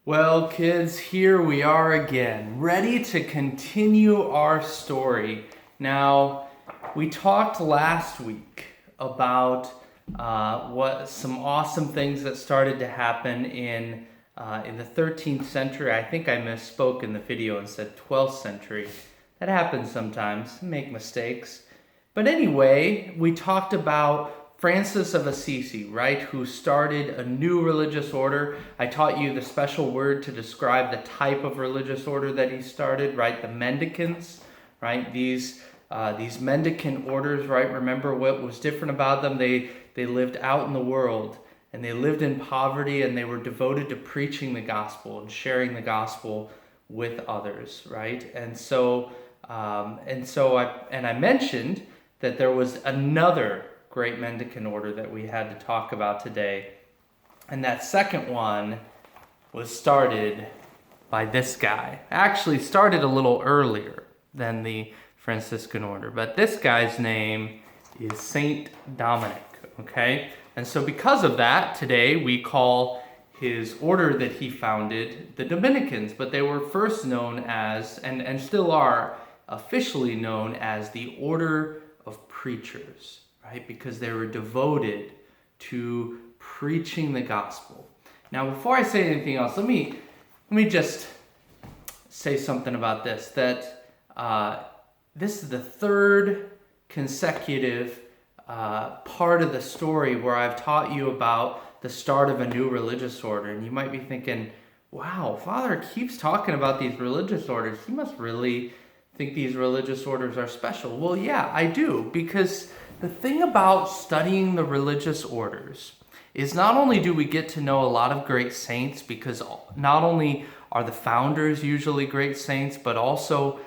Well, kids, here we are again, ready to continue our story. Now, we talked last week about what some awesome things that started to happen in the 13th century. I think I misspoke in the video and said 12th century. That happens sometimes, make mistakes. But anyway, we talked about Francis of Assisi, right, who started a new religious order. I taught you the special word to describe the type of religious order that he started, right, the mendicants, right, these mendicant orders, right, remember what was different about them? They lived out in the world, and they lived in poverty, and they were devoted to preaching the gospel and sharing the gospel with others, right, I mentioned that there was another great mendicant order that we had to talk about today. And that second one was started by this guy. Actually started a little earlier than the Franciscan order, but this guy's name is Saint Dominic, okay? And so because of that, today we call his order that he founded the Dominicans, but they were first known as, and still are officially known as, the Order of Preachers. Right? Because they were devoted to preaching the gospel. Now, before I say anything else, let me just say something about this. That this is the third consecutive part of the story where I've taught you about the start of a new religious order. And you might be thinking, wow, Father keeps talking about these religious orders. He must really think these religious orders are special. Well, yeah, I do, because the thing about studying the religious orders is not only do we get to know a lot of great saints, because not only are the founders usually great saints, but also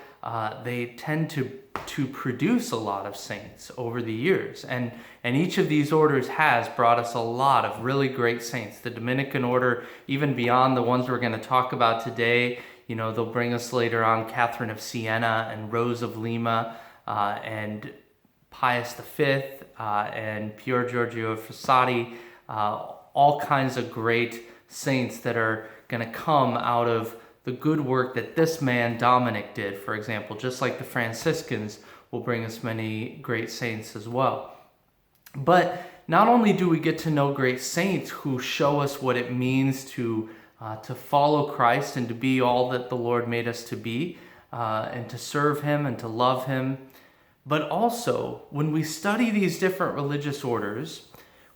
they tend to produce a lot of saints over the years. And each of these orders has brought us a lot of really great saints. The Dominican Order, even beyond the ones we're going to talk about today, you know, they'll bring us later on Catherine of Siena and Rose of Lima and Pius V and Pier Giorgio Frassati, all kinds of great saints that are going to come out of the good work that this man Dominic did, for example, just like the Franciscans will bring us many great saints as well. But not only do we get to know great saints who show us what it means to follow Christ and to be all that the Lord made us to be, and to serve Him and to love Him, but also, when we study these different religious orders,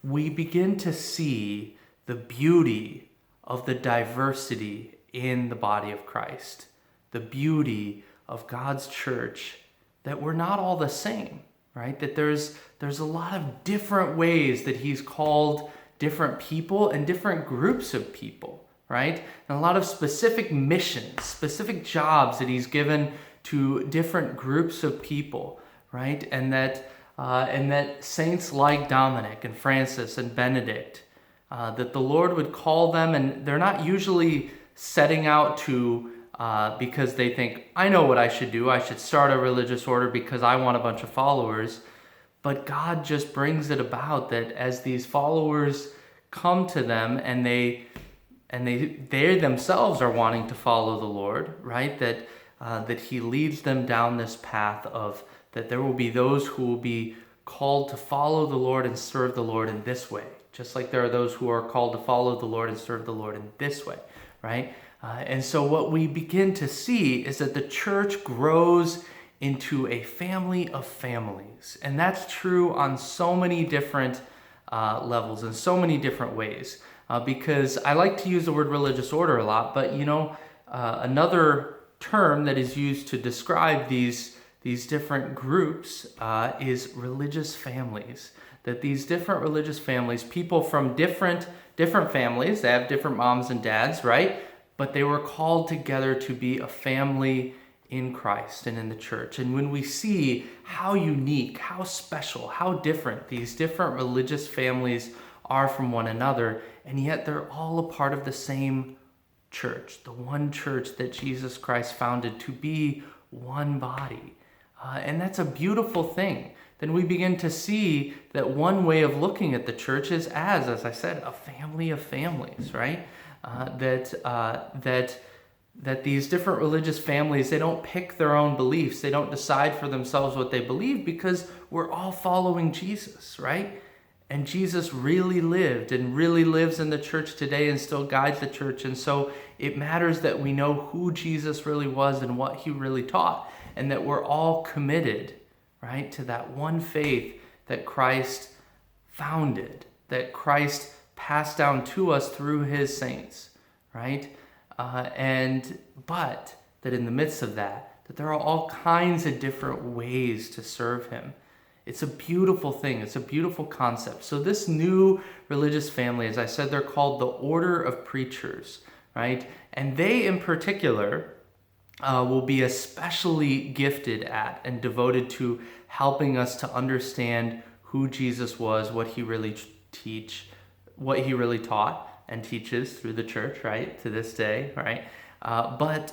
we begin to see the beauty of the diversity in the body of Christ, the beauty of God's church, that we're not all the same, right? That there's a lot of different ways that He's called different people and different groups of people, right? And a lot of specific missions, specific jobs that He's given to different groups of people, right? And that saints like Dominic and Francis and Benedict, that the Lord would call them, and they're not usually setting out to, because they think, I know what I should do. I should start a religious order because I want a bunch of followers. But God just brings it about that as these followers come to them and they themselves are wanting to follow the Lord, right? That He leads them down this path of that there will be those who will be called to follow the Lord and serve the Lord in this way, just like there are those who are called to follow the Lord and serve the Lord in this way, right? And so what we begin to see is that the church grows into a family of families. And that's true on so many different levels, in so many different ways. Because I like to use the word religious order a lot, but another term that is used to describe these different groups is religious families. That these different religious families, people from different families, they have different moms and dads, right? But they were called together to be a family in Christ and in the church. And when we see how unique, how special, how different these different religious families are from one another, and yet they're all a part of the same church, the one church that Jesus Christ founded to be one body. And that's a beautiful thing. Then we begin to see that one way of looking at the church is as I said, a family of families, right? That these different religious families, they don't pick their own beliefs. They don't decide for themselves what they believe because we're all following Jesus, right? And Jesus really lived and really lives in the church today and still guides the church. And so it matters that we know who Jesus really was and what he really taught, and that we're all committed, right, to that one faith that Christ founded, that Christ passed down to us through his saints, right? But that in the midst of that there are all kinds of different ways to serve him. It's a beautiful thing. It's a beautiful concept. So this new religious family, as I said, they're called the Order of Preachers, right? And they in particular will be especially gifted at and devoted to helping us to understand who Jesus was, what he really taught and teaches through the church, right, to this day, right? But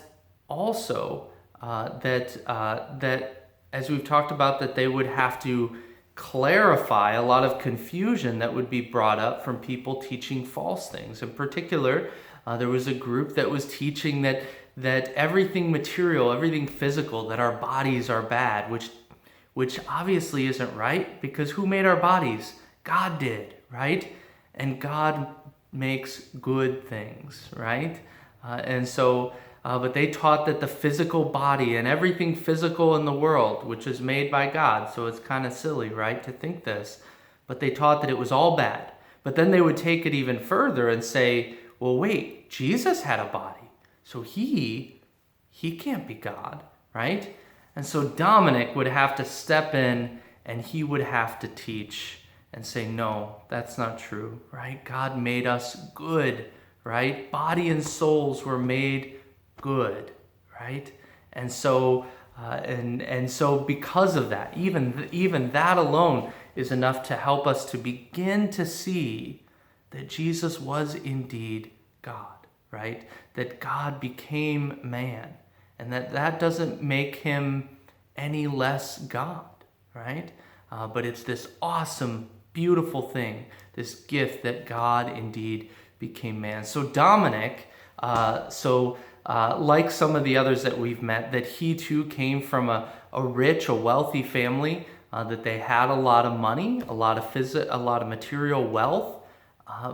also that as we've talked about, that they would have to clarify a lot of confusion that would be brought up from people teaching false things. In particular, there was a group that was teaching that everything material, everything physical, that our bodies are bad, which obviously isn't right, because who made our bodies? God did, right? And God makes good things, right? But they taught that the physical body and everything physical in the world, which is made by God, so it's kind of silly, right, to think this, but they taught that it was all bad. But then they would take it even further and say, well, wait, Jesus had a body, so he can't be God, right? And so Dominic would have to step in and he would have to teach and say, no, that's not true, right? God made us good, right? Body and souls were made good, right? And so because of that, even that alone is enough to help us to begin to see that Jesus was indeed God, right? That God became man, and that doesn't make him any less God, right? But it's this awesome, beautiful thing, this gift that God indeed became man. So Dominic, like some of the others that we've met, that he too came from a rich, a wealthy family, that they had a lot of money, a lot of material wealth,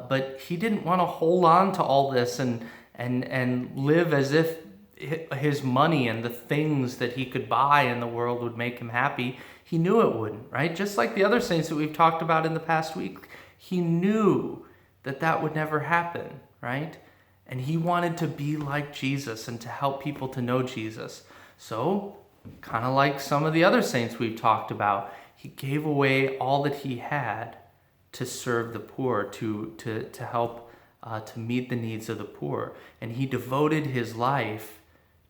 but he didn't want to hold on to all this and live as if his money and the things that he could buy in the world would make him happy. He knew it wouldn't, right? Just like the other saints that we've talked about in the past week, he knew that would never happen, right? And he wanted to be like Jesus and to help people to know Jesus. So, kind of like some of the other saints we've talked about, he gave away all that he had to serve the poor, to help to meet the needs of the poor. And he devoted his life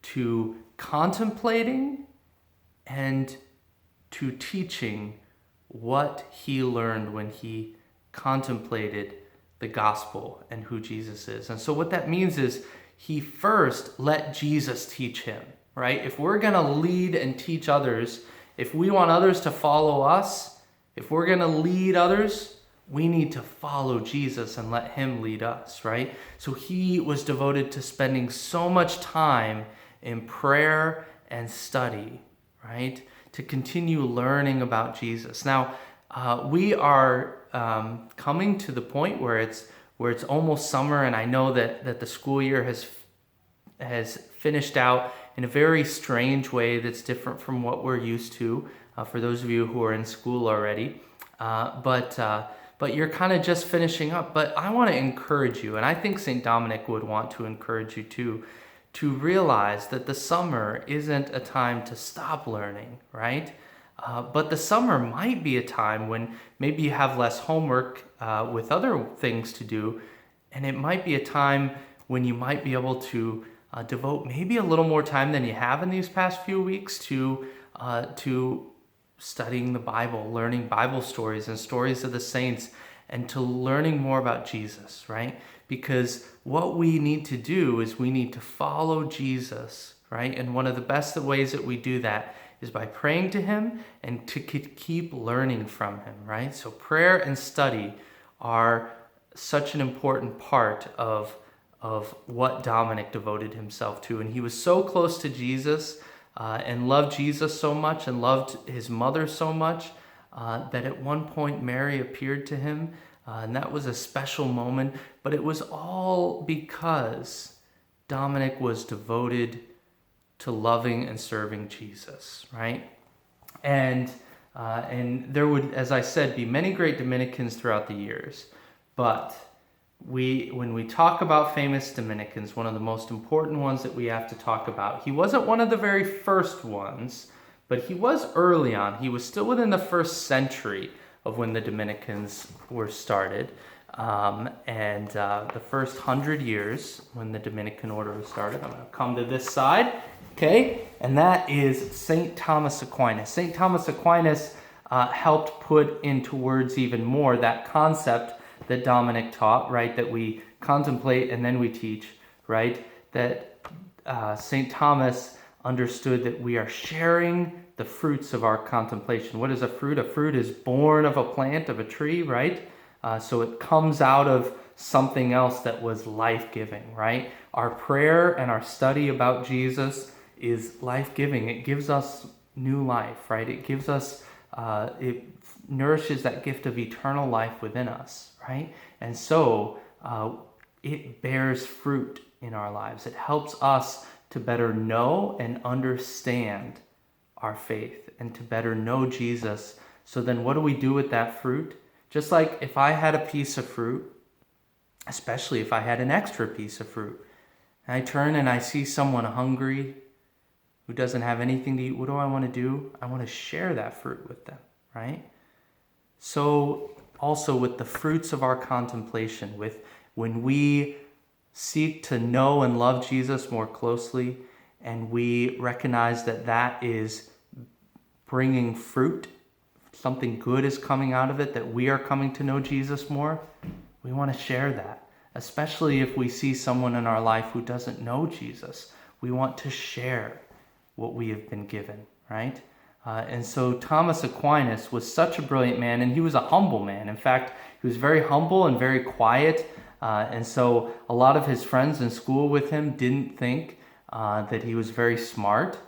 to contemplating and to teaching what he learned when he contemplated the gospel and who Jesus is. And so what that means is he first let Jesus teach him, right? If we're going to lead and teach others, if we want others to follow us, if we're going to lead others, we need to follow Jesus and let him lead us, right? So he was devoted to spending so much time in prayer and study, right? To continue learning about Jesus. Now, we are coming to the point where it's almost summer, and I know that the school year has finished out in a very strange way that's different from what we're used to for those of you who are in school already. But you're kind of just finishing up. But I want to encourage you, and I think St. Dominic would want to encourage you too, to realize that the summer isn't a time to stop learning, right? But the summer might be a time when maybe you have less homework with other things to do, and it might be a time when you might be able to devote maybe a little more time than you have in these past few weeks to studying the Bible, learning Bible stories and stories of the saints, and to learning more about Jesus, right? Because what we need to do is we need to follow Jesus, right? And one of the best ways that we do that is by praying to him and to keep learning from him, right? So prayer and study are such an important part of what Dominic devoted himself to. And he was so close to Jesus and loved Jesus so much and loved his mother so much that at one point Mary appeared to him. And that was a special moment. But it was all because Dominic was devoted to loving and serving Jesus, right? And there would, as I said, be many great Dominicans throughout the years. But when we talk about famous Dominicans, one of the most important ones that we have to talk about, he wasn't one of the very first ones, but he was early on. He was still within the first century of when the Dominicans were started. The first 100 years when the Dominican Order was started. I'm going to come to this side, okay? And that is St. Thomas Aquinas. St. Thomas Aquinas helped put into words even more that concept that Dominic taught, right? That we contemplate and then we teach, right? That St. Thomas understood that we are sharing the fruits of our contemplation. What is a fruit? A fruit is born of a plant, of a tree, right? So it comes out of something else that was life-giving, right? Our prayer and our study about Jesus is life-giving. It gives us new life, right? It gives us, it nourishes that gift of eternal life within us, right? And so it bears fruit in our lives. It helps us to better know and understand our faith and to better know Jesus. So then what do we do with that fruit? Just like if I had a piece of fruit, especially if I had an extra piece of fruit, and I turn and I see someone hungry who doesn't have anything to eat, what do I want to do? I want to share that fruit with them, right? So also with the fruits of our contemplation, with when we seek to know and love Jesus more closely, and we recognize that that is bringing fruit, something good is coming out of it, that we are coming to know Jesus more, we want to share that. Especially if we see someone in our life who doesn't know Jesus, we want to share what we have been given, right? And so Thomas Aquinas was such a brilliant man, and he was a humble man. In fact, he was very humble and very quiet. And so a lot of his friends in school with him didn't think that he was very smart.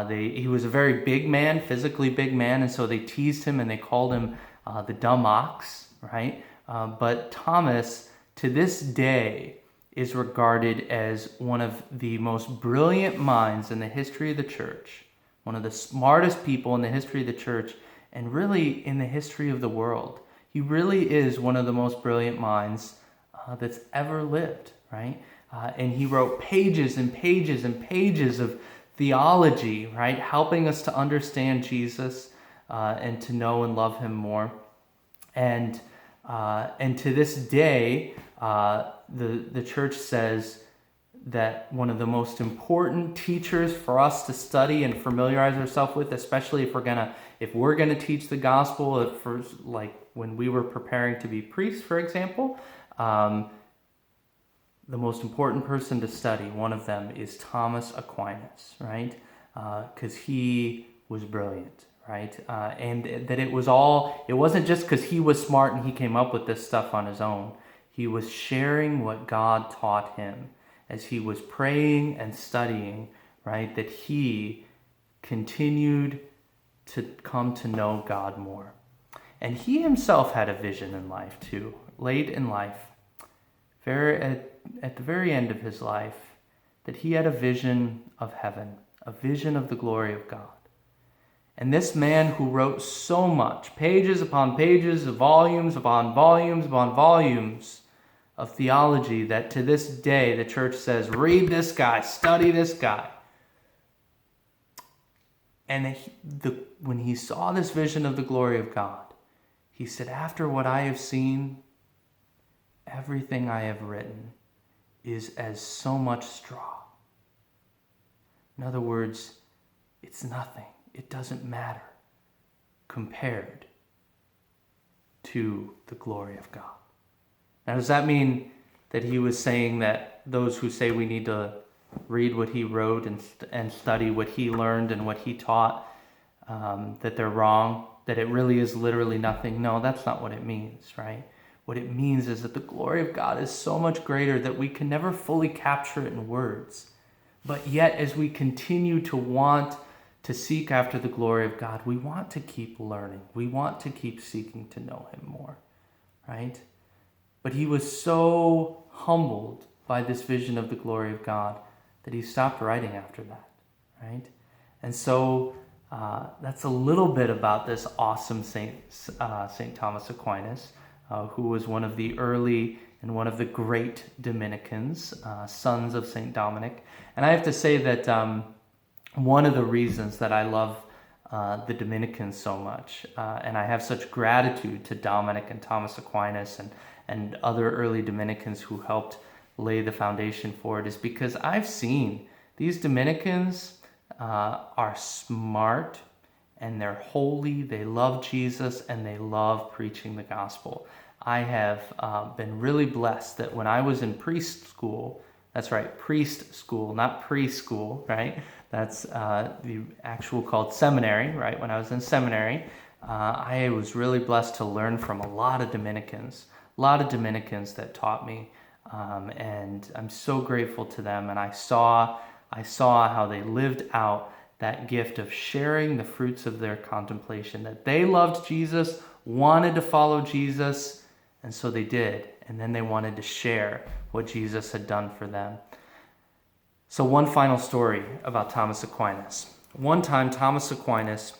He was a very big man, physically big man, and so they teased him and they called him the dumb ox, right? But Thomas, to this day, is regarded as one of the most brilliant minds in the history of the church, one of the smartest people in the history of the church, and really in the history of the world. He really is one of the most brilliant minds that's ever lived, right? And he wrote pages and pages and pages of theology, right? Helping us to understand Jesus and to know and love him more. And to this day, the church says that one of the most important teachers for us to study and familiarize ourselves with, especially if we're gonna teach the gospel, for like when we were preparing to be priests, for example, the most important person to study, one of them, is Thomas Aquinas, right? Because he was brilliant, right? And that it wasn't just because he was smart and he came up with this stuff on his own. He was sharing what God taught him as he was praying and studying, right? That he continued to come to know God more. And he himself had a vision in life too, late in life, at the very end of his life, that he had a vision of heaven, a vision of the glory of God. And this man who wrote so much, pages upon pages, volumes upon volumes upon volumes of theology, that to this day the church says, read this guy, study this guy. And when he saw this vision of the glory of God, he said, after what I have seen, everything I have written is as so much straw. In other words, it's nothing. It doesn't matter compared to the glory of God. Now, does that mean that he was saying that those who say we need to read what he wrote and study what he learned and what he taught, that they're wrong, that it really is literally nothing. No, that's not what it means, right? What it means is that the glory of God is so much greater that we can never fully capture it in words. But yet, as we continue to want to seek after the glory of God, we want to keep learning. We want to keep seeking to know him more, right? But he was so humbled by this vision of the glory of God that he stopped writing after that, right? And so that's a little bit about this awesome Saint Thomas Aquinas, who was one of the early and one of the great Dominicans, sons of Saint Dominic. And I have to say that one of the reasons that I love the Dominicans so much, and I have such gratitude to Dominic and Thomas Aquinas and other early Dominicans who helped lay the foundation for it, is because I've seen these Dominicans are smart and they're holy, they love Jesus, and they love preaching the gospel. I have been really blessed that when I was in priest school, that's right, priest school, not preschool, right? That's the actual called seminary, right? When I was in seminary, I was really blessed to learn from a lot of Dominicans that taught me, and I'm so grateful to them. And I saw how they lived out that gift of sharing the fruits of their contemplation, that they loved Jesus, wanted to follow Jesus, and so they did. And then they wanted to share what Jesus had done for them. So one final story about Thomas Aquinas. One time, Thomas Aquinas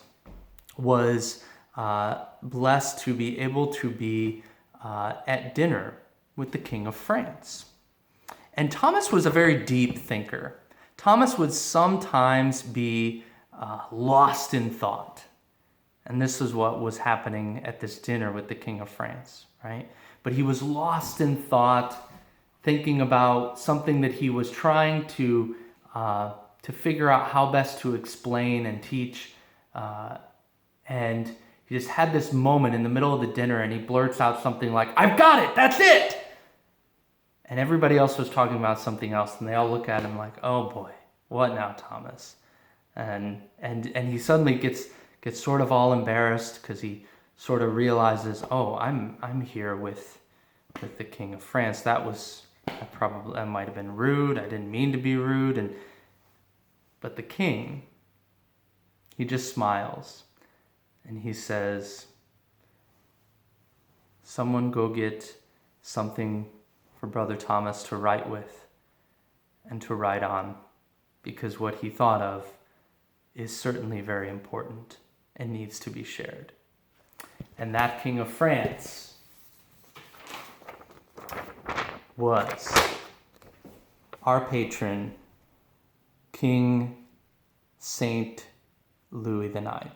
was blessed to be able to be at dinner with the King of France. And Thomas was a very deep thinker. Thomas would sometimes be lost in thought. And this is what was happening at this dinner with the King of France, right? But he was lost in thought, thinking about something that he was trying to figure out how best to explain and teach. And he just had this moment in the middle of the dinner, and he blurts out something like, "I've got it, that's it!" And everybody else was talking about something else, and they all look at him like, "Oh boy, what now, Thomas?" And he suddenly gets sort of all embarrassed because he sort of realizes, "Oh, I'm here with the King of France. That might have been rude. I didn't mean to be rude." But the king, he just smiles and he says, "Someone go get something for Brother Thomas to write with and to write on, because what he thought of is certainly very important and needs to be shared." And that King of France was our patron, King Saint Louis IX.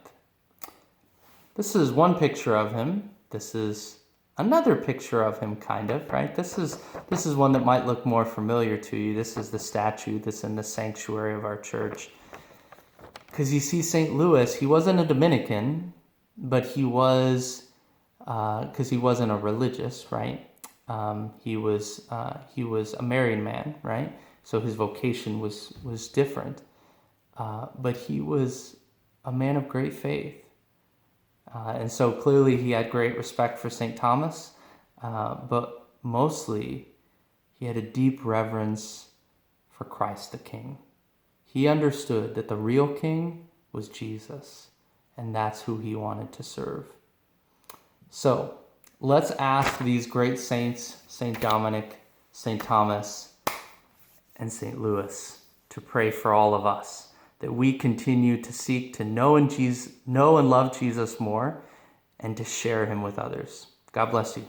This is one picture of him. This is another picture of him, kind of, right? This is one that might look more familiar to you. This is the statue that's in the sanctuary of our church. Because you see, St. Louis, he wasn't a Dominican, but he was, because he wasn't a religious, right? He was a married man, right? So his vocation was different. But he was a man of great faith. And so clearly he had great respect for St. Thomas, but mostly he had a deep reverence for Christ the King. He understood that the real king was Jesus, and that's who he wanted to serve. So let's ask these great saints, St. Dominic, St. Thomas, and St. Louis, to pray for all of us, that we continue to seek to know and love Jesus more, and to share him with others. God bless you.